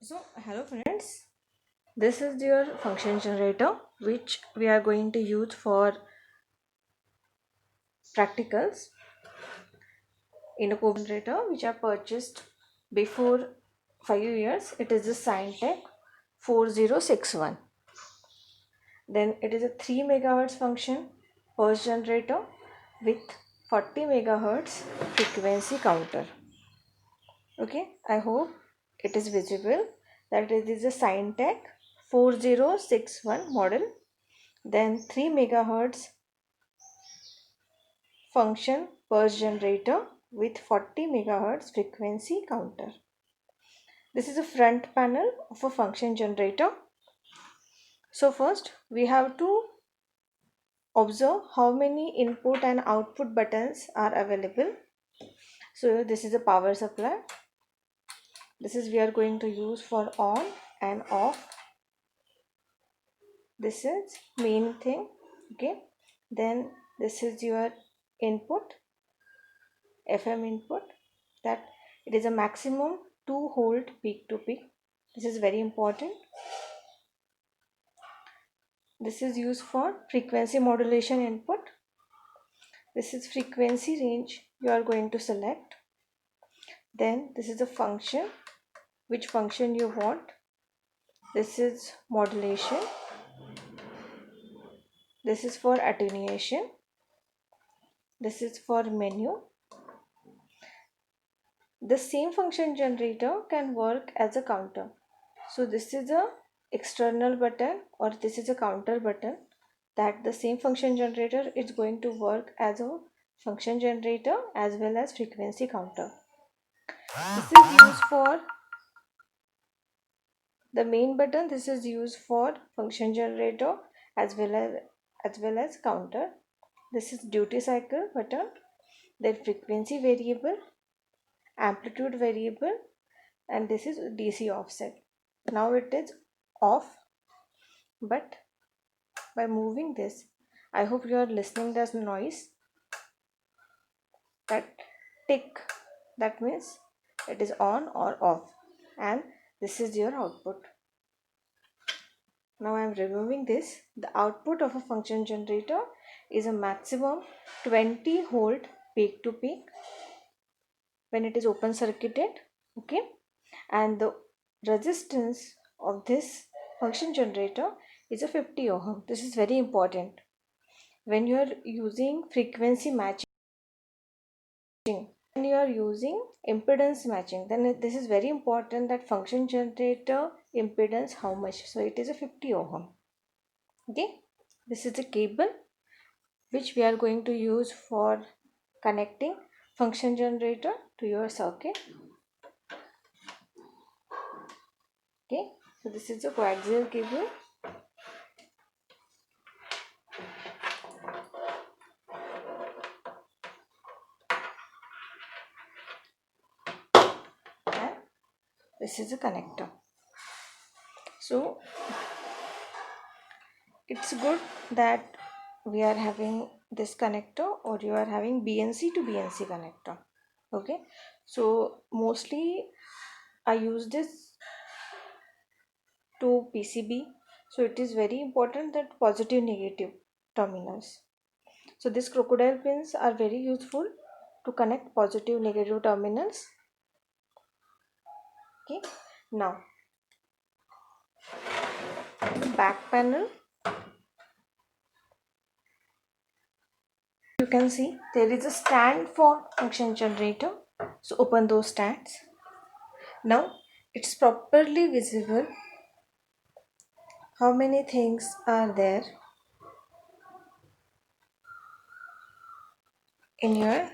So, hello friends, this is your function generator which we are going to use for practicals in a code generator which I purchased before 5 years. It is the Scientech 4061. Then it is a 3 megahertz function pulse generator with 40 megahertz frequency counter. Okay, I hope it is visible that it is a Scientech 4061 model. Then 3 megahertz function pulse generator with 40 megahertz frequency counter. This is a front panel of a function generator. So first we have to observe how many input and output buttons are available. So this is a power supply. This is we are going to use for on and off. This is main thing. Okay. Then this is your input, FM input, that it is a maximum 2 volt peak to peak. This is very important. This is used for frequency modulation input. This is frequency range you are going to select. Then this is a function, which function you want. This is modulation. This is for attenuation. This is for menu. The same function generator can work as a counter. So this is a external button or this is a counter button that the same function generator is going to work as a function generator as well as frequency counter. This is used for the main button. This is used for function generator as well as counter. This is duty cycle button, then frequency variable, amplitude variable, and this is DC offset. Now it is off, but by moving this, I hope you are listening there's noise, that tick, that means it is on or off, and this is your output. Now I am removing this. The output of a function generator is a maximum 20 volt peak to peak when it is open circuited. Okay, and the resistance of this function generator is a 50 ohm. This is very important when you are using frequency matching. When you are using impedance matching, then this is very important, that function generator impedance how much. So it is a 50 ohm. Okay, this is the cable which we are going to use for connecting function generator to your circuit. Okay, so this is a coaxial cable. And this is a connector. So it's good that we are having this connector, or you are having BNC to BNC connector. Okay, so mostly I use this to PCB. So it is very important that positive negative terminals. So these crocodile pins are very useful to connect positive negative terminals. Okay, now back panel, you can see there is a stand for function generator. So open those stands. Now it's properly visible how many things are there in your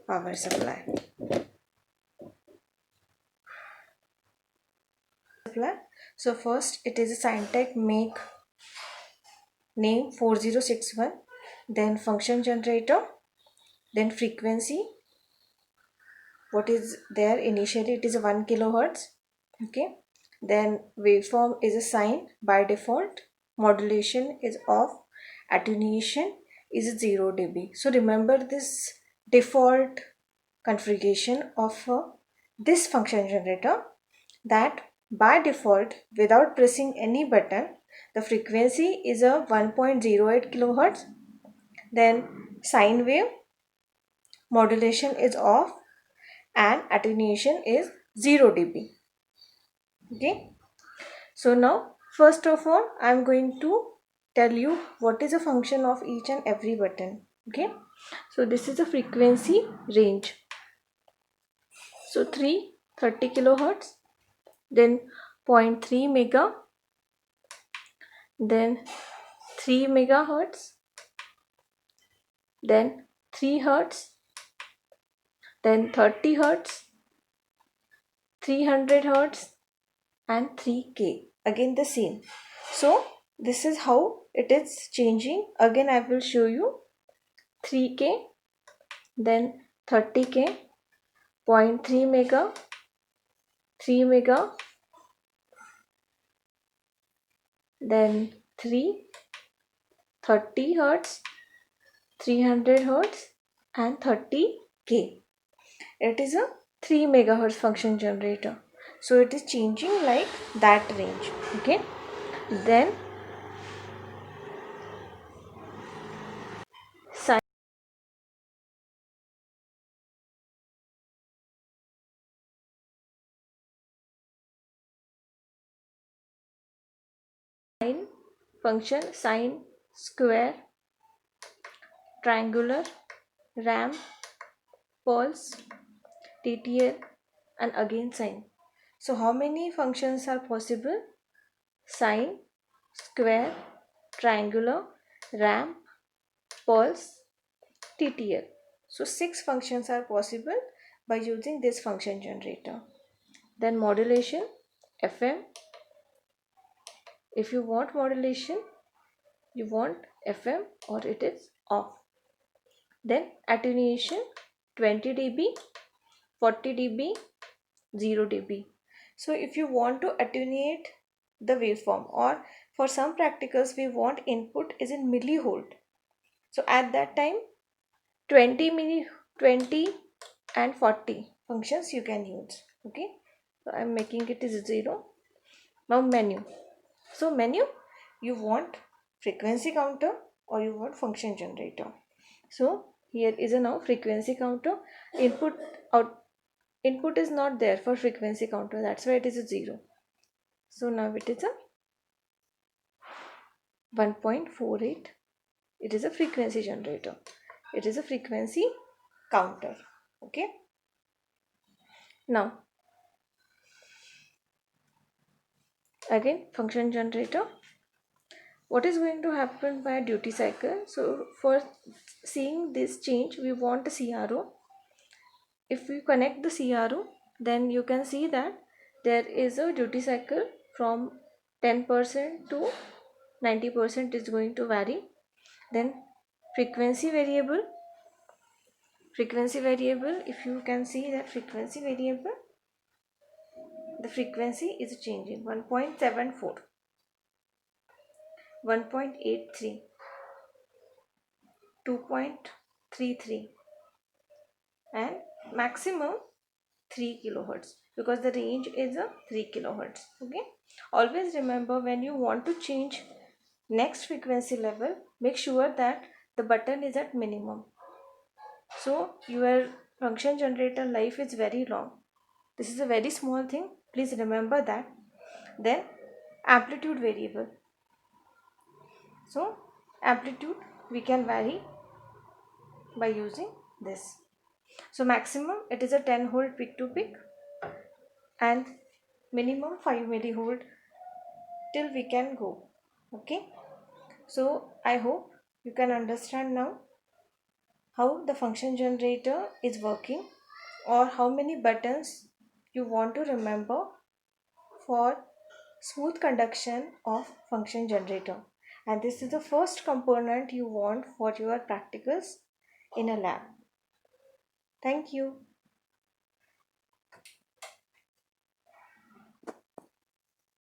power supply. So first it is a Scientech make name 4061, then function generator, then frequency. What is there initially, it is a 1 kilohertz. Okay, then waveform is a sine by default, modulation is off, Attenuation is 0 dB. So remember this default configuration of this function generator, that by default without pressing any button the frequency is a 1.08 kilohertz, then sine wave modulation is off, and attenuation is 0 dB. Okay, so now first of all I am going to tell you what is a function of each and every button. Okay, so this is a frequency range. So 330 kilohertz, then 0.3 mega, then 3 megahertz, then 3 hertz, then 30 hertz, 300 hertz, and 3K. Again the same. So this is how it is changing. Again I will show you 3K, then 30K, 0.3 mega, 3 mega, then 3, 30 hertz, 300 hertz, and 30K. It is a 3 megahertz function generator. So it is changing like that range. Okay, then sine function, sine, square, triangular, ramp, pulse, TTL, and again sine. So how many functions are possible? Sine, square, triangular, ramp, pulse, TTL. So 6 functions are possible by using this function generator. Then modulation, FM. If you want modulation, you want FM or it is off. Then attenuation, 20 dB, 40 dB, 0 dB. So if you want to attenuate the waveform, or for some practicals we want input is in millivolt, so at that time 20 and 40 functions you can use. Okay, so I'm making it is 0. Now menu. So menu, you want frequency counter or you want function generator. So here is a now frequency counter. Input is not there for frequency counter, that's why it is a 0. So now it is a 1.48. It is a frequency generator. It is a frequency counter. Okay, now again function generator. What is going to happen by duty cycle? So for seeing this change we want a CRO. If we connect the CRO, then you can see that there is a duty cycle from 10% to 90% is going to vary. Then frequency variable, if you can see that frequency variable, the frequency is changing 1.74, 1.83, 2.33, and maximum 3 kilohertz, because the range is a 3 kilohertz. Okay, always remember when you want to change next frequency level, make sure that the button is at minimum, so your function generator life is very long. This is a very small thing, please remember that. Then amplitude variable. So amplitude we can vary by using this. So maximum it is a 10 volt peak to peak, and minimum 5 millivolt till we can go. Okay, so I hope you can understand now how the function generator is working, or how many buttons you want to remember for smooth conduction of function generator. And this is the first component you want for your practicals in a lab. Thank you.